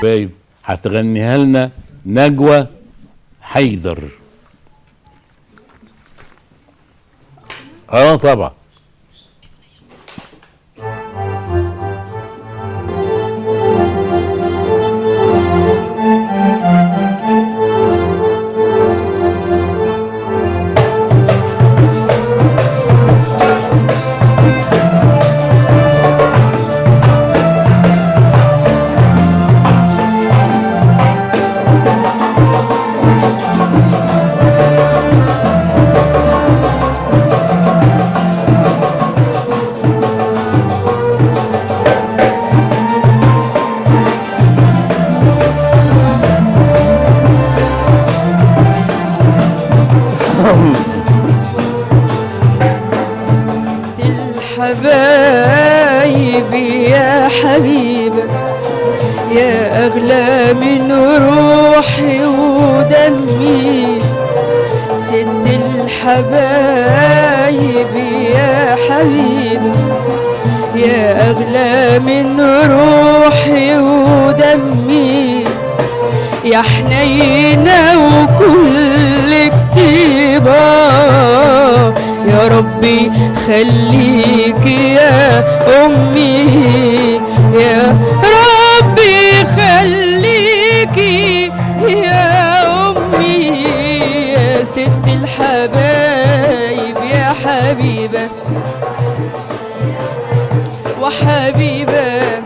بايب هتغنيها لنا نجوى حيدر. طبعا. ست الحبايب يا حبيبة يا أغلى من روحي ودمي. ست الحبايب يا حبيبة يا أغلى من روحي ودمي. يا حنينة وكل كتيبة يا ربي خليك يا أمي. يا ربي خليك يا أمي. يا ست الحبايب يا حبيبة وحبيبة.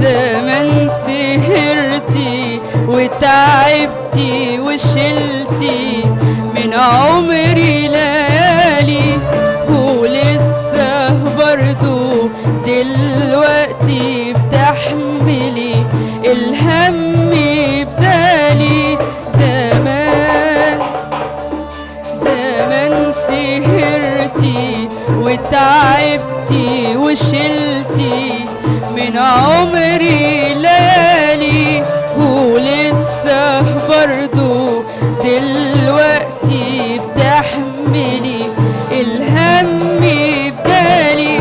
زمن سهرتي وتعبتي وشلتي من عمري ليالي ولسه برضو دلوقتي بتحملي الهم بدالي. زمان سهرتي وتعبتي وشلتي من عمري ليالي ولسه برضو دلوقتي بتحملي الهم بدالي.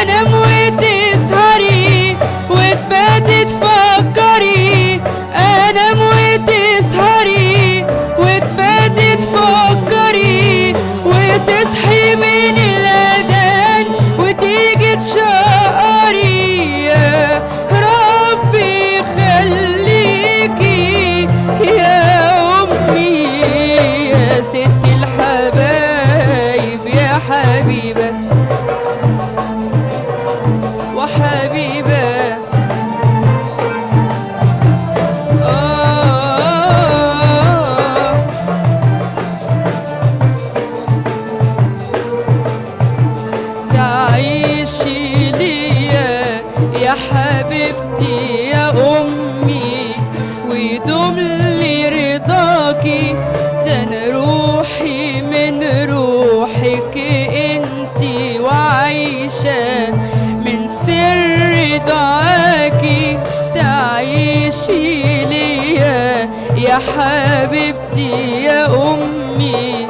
انام وتسهري وتباتي تفكري. انام وتسهري وتباتي تفكري وتصحي من الاذان وتيجي تشقري. يا ربي خليكي يا أمي. يا ست الحبايب يا حبيبة وحبيبة. تعيشي ليا يا حبيبتي يا أمي ويدوم لي رضاكي. ده أنا روحي من روحك انتي وعايشة من سر دعاكي. تعيشي ليا يا حبيبتي يا أمي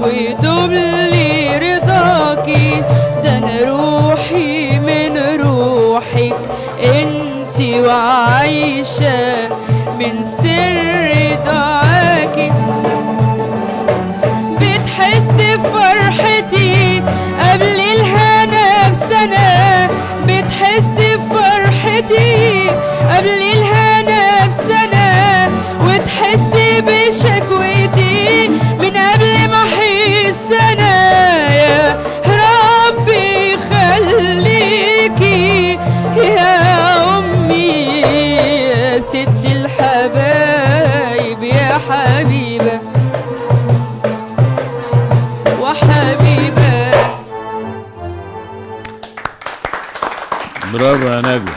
ويدوم لي رضاكي. ده أنا روحي من روحك انتي وعايشة من سر دعاكي. بتحس بفرحتي قبل الهنا بسنة. بتحس بفرحتي قبل الهنا بسنة وتحس بشكوتي من قبل ما أحس أنا. يا ربي خليكي يا أمي. يا ست الحبايب يا حبيبة وحبيبة. برافو يا نجوى.